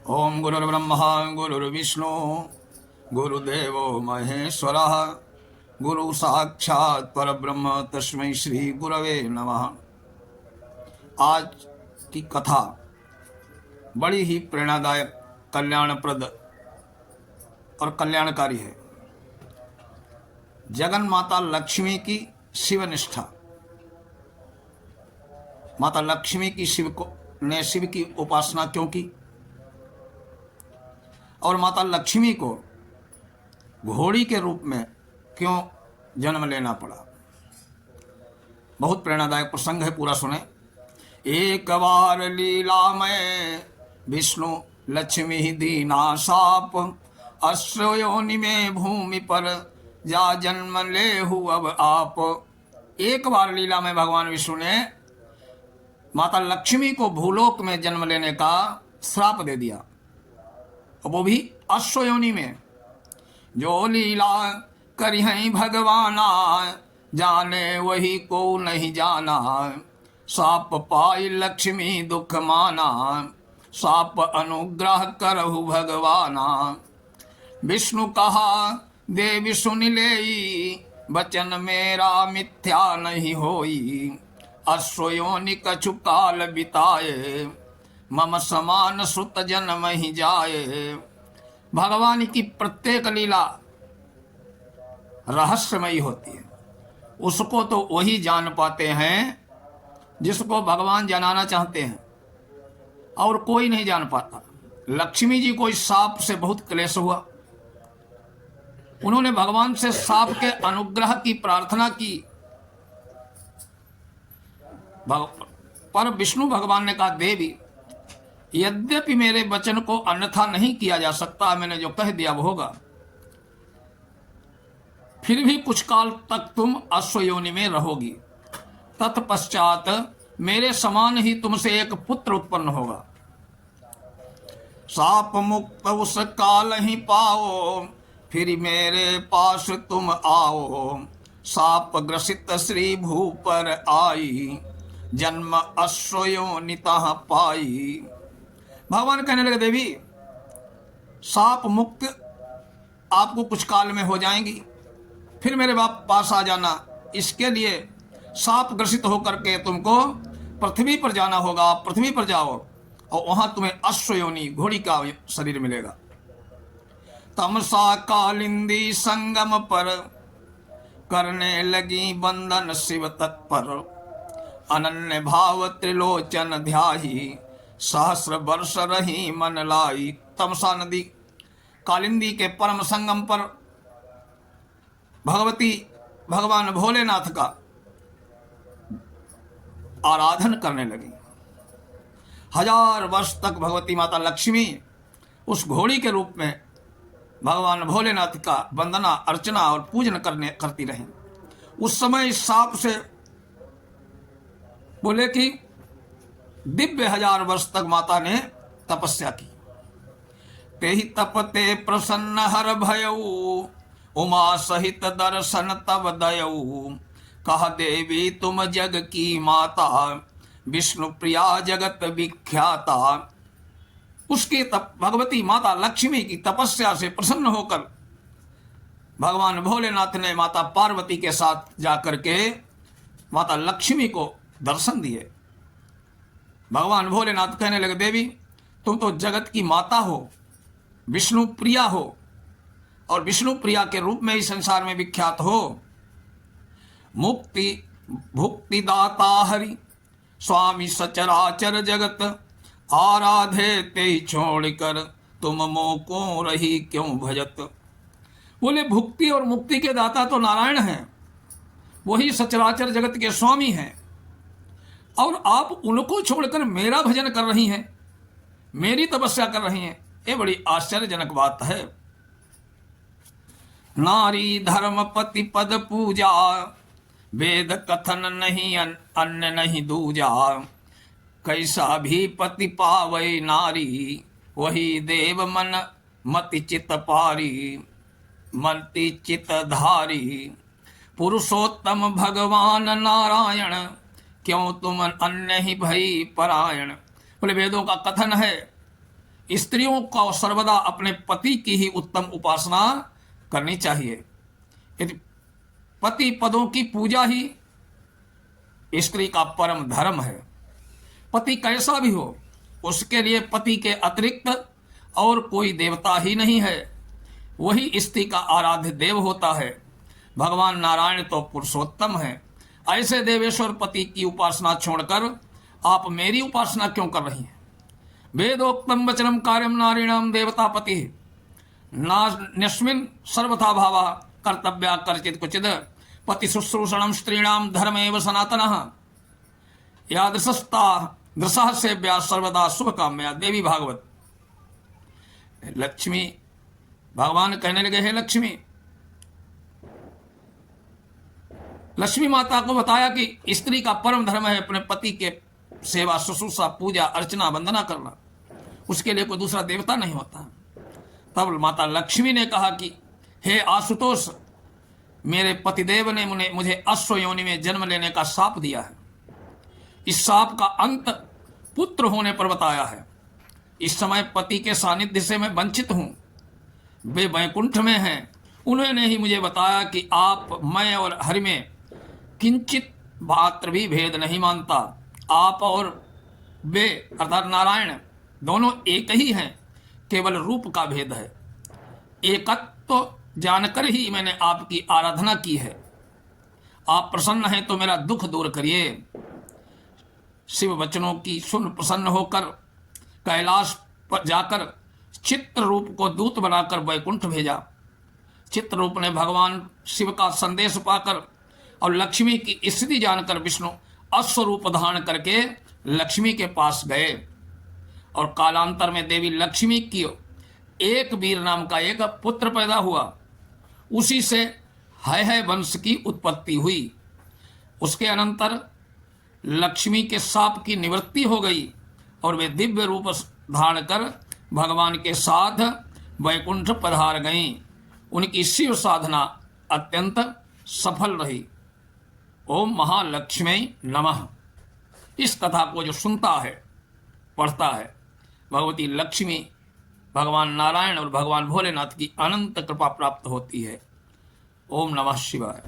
ओम गुरुर्ब्रह्मा गुरुर्विष्णु गुरुदेवो महेश्वरः गुरु साक्षात् परब्रह्म तस्मै श्री गुरवे नमः। आज की कथा बड़ी ही प्रेरणादायक, कल्याणप्रद और कल्याणकारी है। जगन माता लक्ष्मी की शिवनिष्ठा। माता लक्ष्मी की शिव की उपासना क्यों की और माता लक्ष्मी को घोड़ी के रूप में क्यों जन्म लेना पड़ा। बहुत प्रेरणादायक प्रसंग है, पूरा सुने। एक बार लीला में विष्णु लक्ष्मी दीना साप, अश्व योनि में भूमि पर जा जन्म ले अब आप। एक बार लीला में भगवान विष्णु ने माता लक्ष्मी को भूलोक में जन्म लेने का श्राप दे दिया, और वो भी अश्व योनि में। जो लीला करी हैं भगवाना, जाने वही को नहीं जाना। साप पाई लक्ष्मी दुख माना, साप अनुग्रह करहु भगवाना। विष्णु कहा देवी सुन लेई, वचन मेरा मिथ्या नहीं होई। अश्व योनि कछु काल बिताए, मम समान सुत जन्म ही जाए। भगवान की प्रत्येक लीला रहस्यमयी होती है। उसको तो वही जान पाते हैं जिसको भगवान जनाना चाहते हैं, और कोई नहीं जान पाता। लक्ष्मी जी को इस सांप से बहुत क्लेश हुआ। उन्होंने भगवान से सांप के अनुग्रह की प्रार्थना की, पर विष्णु भगवान ने कहा देवी, यद्यपि मेरे वचन को अन्यथा नहीं किया जा सकता, मैंने जो कह दिया वो होगा, फिर भी कुछ काल तक तुम अश्व योनि में रहोगी। तत्पश्चात मेरे समान ही तुमसे एक पुत्र उत्पन्न होगा। साप मुक्त उस काल ही पाओ, फिर मेरे पास तुम आओ। साप ग्रसित श्री भू पर आई, जन्म अश्व योनितः पाई। भगवान कहने लगे देवी, सांप मुक्त आपको कुछ काल में हो जाएंगी, फिर मेरे बाप पास आ जाना। इसके लिए सांप ग्रसित होकर के तुमको पृथ्वी पर जाना होगा। पृथ्वी पर जाओ और वहां तुम्हें अश्व योनि घोड़ी का शरीर मिलेगा। तमसा कालिंदी संगम पर, करने लगी बंधन शिव तत्पर। अनन्य भाव त्रिलोचन ध्याही, सहस्र वर्ष रही मन लाई। तमसा नदी कालिंदी के परम संगम पर भगवती भगवान भोलेनाथ का आराधन करने लगी। 1000 वर्ष तक भगवती माता लक्ष्मी उस घोड़ी के रूप में भगवान भोलेनाथ का वंदना अर्चना और पूजन करती रही। उस समय इस सांप से बोले कि दिव्य 1000 वर्ष तक माता ने तपस्या की। ते ही तपते प्रसन्न हर भयऊ, उमा सहित दर्शन तब दयऊ। कहा देवी तुम जग की माता, विष्णु प्रिया जगत विख्याता। उसकी भगवती माता लक्ष्मी की तपस्या से प्रसन्न होकर भगवान भोलेनाथ ने माता पार्वती के साथ जाकर के माता लक्ष्मी को दर्शन दिए। भगवान भोलेनाथ कहने लगे देवी, तुम तो जगत की माता हो, विष्णु प्रिया हो, और विष्णु प्रिया के रूप में ही संसार में विख्यात हो। मुक्ति भुक्ति दाता हरि, स्वामी सचराचर जगत। आराधे ते छोड़कर तुम मोको रही क्यों भजत। बोले भुक्ति और मुक्ति के दाता तो नारायण हैं, वही सचराचर जगत के स्वामी हैं, और आप उनको छोड़कर मेरा भजन कर रही हैं, मेरी तपस्या कर रही हैं। ये बड़ी आश्चर्यजनक बात है। नारी धर्म पति पद पूजा, वेद कथन नहीं अन्य नहीं दूजा। कैसा भी पति पावै नारी, वही देव मन मति चित पारी। मति चित धारी पुरुषोत्तम भगवान नारायण, क्यों तुम अन्य ही भई परायण। बोले वेदों का कथन है स्त्रियों को सर्वदा अपने पति की ही उत्तम उपासना करनी चाहिए। यदि पति पदों की पूजा ही स्त्री का परम धर्म है, पति कैसा भी हो उसके लिए पति के अतिरिक्त और कोई देवता ही नहीं है, वही स्त्री का आराध्य देव होता है। भगवान नारायण तो पुरुषोत्तम है। ऐसे देवेश्वर पति की उपासना छोड़कर आप मेरी उपासना क्यों कर रही हैं? वेदोक्तम वचनम कार्यम नारीणाम देवतापति नास्मिन् सर्वथा भावा कर्तव्या कर्चित कुचिद पति शुश्रूषणम स्त्रीणाम धर्मेव सनातनः यादृशस्ता दृशः सेव्या सर्वदा शुभ काम्या। देवी भागवत। लक्ष्मी भगवान कहने लगे, हे लक्ष्मी, लक्ष्मी माता को बताया कि स्त्री का परम धर्म है अपने पति के सेवा शुश्रूषा पूजा अर्चना वंदना करना, उसके लिए कोई दूसरा देवता नहीं होता। तब माता लक्ष्मी ने कहा कि हे आशुतोष, मेरे पतिदेव ने मुझे अश्व योनि में जन्म लेने का शाप दिया है। इस शाप का अंत पुत्र होने पर बताया है। इस समय पति के सानिध्य से मैं वंचित हूं, वे वैकुंठ में हैं। उन्होंने ही मुझे बताया कि आप, मैं और हरि में किंचित मात्र भी भेद नहीं मानता। आप और वे अर्थात नारायण दोनों एक ही हैं, केवल रूप का भेद है। एकत्व जानकर ही मैंने आपकी आराधना की है। आप प्रसन्न हैं तो मेरा दुख दूर करिए। शिव वचनों की सुन प्रसन्न होकर कैलाश पर जाकर चित्र रूप को दूत बनाकर वैकुंठ भेजा। चित्र रूप ने भगवान शिव का संदेश पाकर और लक्ष्मी की स्थिति जानकर विष्णु अश्वरूप धारण करके लक्ष्मी के पास गए और कालांतर में देवी लक्ष्मी की एक वीर नाम का एक पुत्र पैदा हुआ। उसी से है वंश की उत्पत्ति हुई। उसके अनंतर लक्ष्मी के शाप की निवृत्ति हो गई और वे दिव्य रूप धारण कर भगवान के साथ वैकुंठ पधार गईं। उनकी शिव साधना अत्यंत सफल रही। ओम महालक्ष्मी नमः। इस कथा को जो सुनता है, पढ़ता है, भगवती लक्ष्मी, भगवान नारायण और भगवान भोलेनाथ की अनंत कृपा प्राप्त होती है। ओम नमः शिवाय।